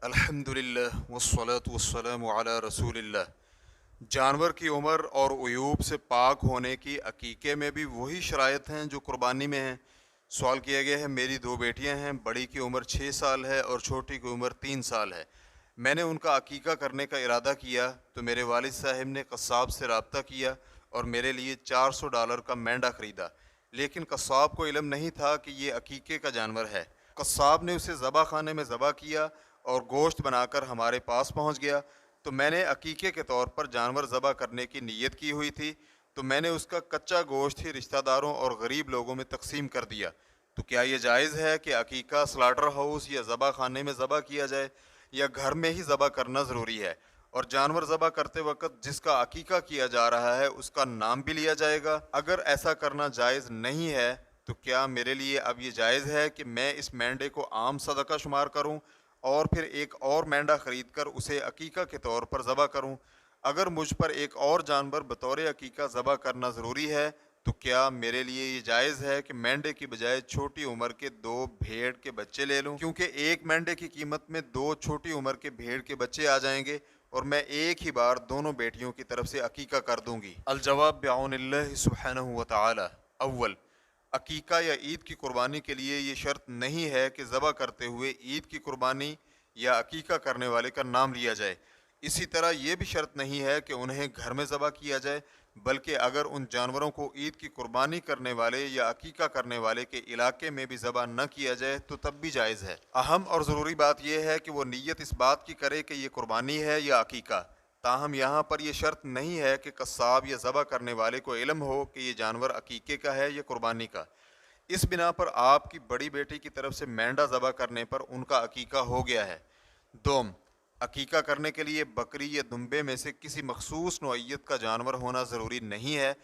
अल्हम्दुलिल्लाह वस्सलातु वस्सलामु अला रसूलिल्लाह। जानवर की उम्र और उयूब से पाक होने की अकीके में भी वही शराइत हैं जो कुर्बानी में हैं। सवाल किया गया है, मेरी दो बेटियां हैं, बड़ी की उम्र 6 साल है और छोटी की उम्र 3 साल है। मैंने उनका अकीका करने का इरादा किया तो मेरे वालिद साहब ने कस्साब से रब्ता किया और मेरे लिए $400 का मेंढा ख़रीदा, लेकिन कस्साब को इल्म नहीं था कि ये अकीके का जानवर है। कस्साब ने उसे ज़बा खाने में ज़बा किया और गोश्त बनाकर हमारे पास पहुंच गया। तो मैंने अकीके के तौर पर जानवर ज़बा करने की नीयत की हुई थी, तो मैंने उसका कच्चा गोश्त ही रिश्तेदारों और गरीब लोगों में तकसीम कर दिया। तो क्या ये जायज़ है कि अकीका स्लाटर हाउस या ज़बा खाने में ज़बा किया जाए या घर में ही ज़बा करना ज़रूरी है? और जानवर ज़बा करते वक्त जिसका अकीका किया जा रहा है उसका नाम भी लिया जाएगा? अगर ऐसा करना जायज़ नहीं है तो क्या मेरे लिए अब ये जायज़ है कि मैं इस मेंढे को आम सदका शुमार करूं और फिर एक और मेंढा ख़रीद कर उसे अकीका के तौर पर ज़बा करूं? अगर मुझ पर एक और जानवर बतौर अकीका ज़बा करना ज़रूरी है तो क्या मेरे लिए ये जायज़ है कि मेंढे की बजाय छोटी उम्र के 2 भेड़ के बच्चे ले लूं? क्योंकि एक मेंढे की कीमत में 2 छोटी उम्र के भेड़ के बच्चे आ जाएंगे और मैं एक ही बार दोनों बेटियों की तरफ से अकीका कर दूंगी। अल जवाब बिऔनिल्लाह सुब्हानहू व तआला। अव्वल, अकीका या ईद की कुर्बानी के लिए ये शर्त नहीं है कि ज़बा करते हुए ईद की कुर्बानी या अकीका करने वाले का नाम लिया जाए। इसी तरह ये भी शर्त नहीं है कि उन्हें घर में ज़बा किया जाए, बल्कि अगर उन जानवरों को ईद की कुर्बानी करने वाले या अकीका करने वाले के इलाके में भी ज़बा न किया जाए तो तब भी जायज़ है। अहम और ज़रूरी बात यह है कि वो नीयत इस बात की करे कि ये कुर्बानी है या अकीका। ताहम यहाँ पर यह शर्त नहीं है कि कस्साब या ज़बा करने वाले को इल्म हो कि ये जानवर अकीके का है या कुर्बानी का। इस बिना पर आपकी बड़ी बेटी की तरफ से मेंढा ज़बा करने पर उनका अकीका हो गया है। दोम, अकीका करने के लिए बकरी या दुम्बे में से किसी मखसूस नौइयत का जानवर होना ज़रूरी नहीं है।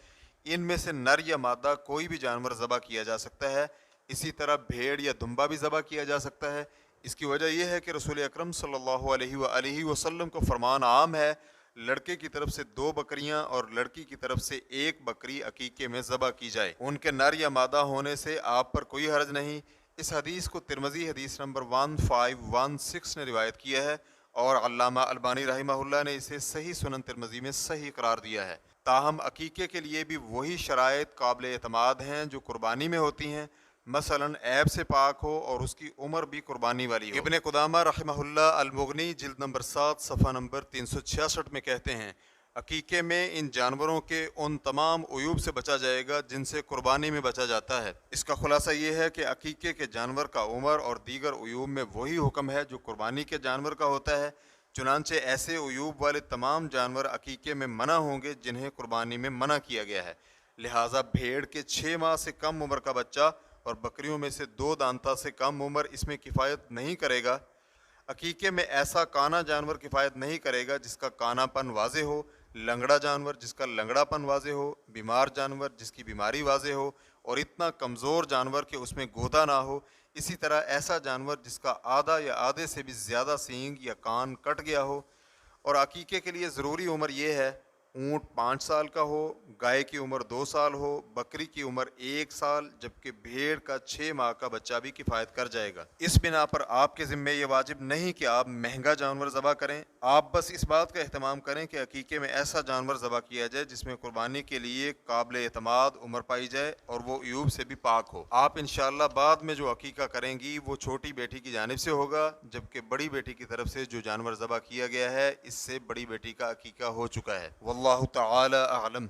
इनमें से नर या मादा कोई भी जानवर ज़बा किया जा सकता है। इसी तरह भेड़ या दुम्बा भी ज़बा किया जा सकता है। इसकी वजह यह है कि रसूल अकरम सल्लल्लाहु अलैहि वसल्लम को फरमान आम है, लड़के की तरफ से 2 बकरियां और लड़की की तरफ से 1 बकरी अकीके में ज़बा की जाए। उनके नर या मादा होने से आप पर कोई हर्ज नहीं। इस हदीस को तिरमिज़ी हदीस नंबर 1516 ने रिवायत किया है और अल्लामा अलबानी रहमहुल्लाह ने इसे सही सुनन तिरमिज़ी में सही करार दिया है। ताहम अकीके के लिए भी वही शराइत काबिल एतमाद हैं जो कुर्बानी में होती हैं। मसलन ऐब से पाक हो और उसकी उम्र भी कुर्बानी वाली हो। इब्ने कुदामा रहमहुल्लाह अल-मुग़नी जिल्द नंबर 7 सफ़ा नंबर 366 में कहते हैं, अकीके में इन जानवरों के उन तमाम उयूब से बचा जाएगा जिनसे कुर्बानी में बचा जाता है। इसका खुलासा ये है कि अकीके के जानवर का उम्र और दीगर उयूब में वही हुक्म है जो कुर्बानी के जानवर का होता है। चुनांचे ऐसे उयूब वाले तमाम जानवर अकीके में मना होंगे जिन्हें कुर्बानी में मना किया गया है। लिहाजा भेड़ के 6 माह से कम उम्र का बच्चा और बकरियों में से 2 दांता से कम उम्र इसमें किफ़ायत नहीं करेगा। अकीके में ऐसा काना जानवर किफ़ायत नहीं करेगा जिसका कानापन वाज़े हो, लंगड़ा जानवर जिसका लंगड़ापन वाज़े हो, बीमार जानवर जिसकी बीमारी वाज़े हो और इतना कमज़ोर जानवर कि उसमें गोदा ना हो। इसी तरह ऐसा जानवर जिसका आधा या आधे से भी ज़्यादा सींग या कान कट गया हो। और अकीके के लिए ज़रूरी उम्र ये है, ऊँट 5 साल का हो, गाय की उम्र 2 साल हो, बकरी की उम्र 1 साल, जबकि भेड़ का 6 माह का बच्चा भी किफ़ायत कर जाएगा। इस बिना पर आपके ज़िम्मे ये वाजिब नहीं कि आप महंगा जानवर ज़बा करें। आप बस इस बात का एहतमाम करें कि अकीके में ऐसा जानवर ज़बा किया जाए जिसमें कुर्बानी के लिए काबिल एतमाद उम्र पाई जाए और वो अयूब से भी पाक हो। आप इंशाअल्लाह बाद में जो अकीका करेंगी वो छोटी बेटी की जानिब से होगा, जबकि बड़ी बेटी की तरफ से जो जानवर ज़बा किया गया है इससे बड़ी बेटी का अकीका हो चुका है। वल्लाहु तआला अअलम।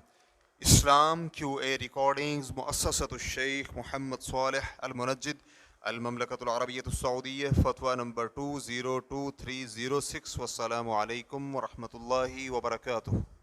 इस्लाम QA रिकॉर्डिंग्स मुअस्ससतुश शेख मोहम्मद सालेह अल मुनज्जिद अल ममलकतुल अरबिय्यतुस सऊदिय्या फतवा नंबर 202306। वस्सलामु अलैकुम व रहमतुल्लाहि व बरकातुहू।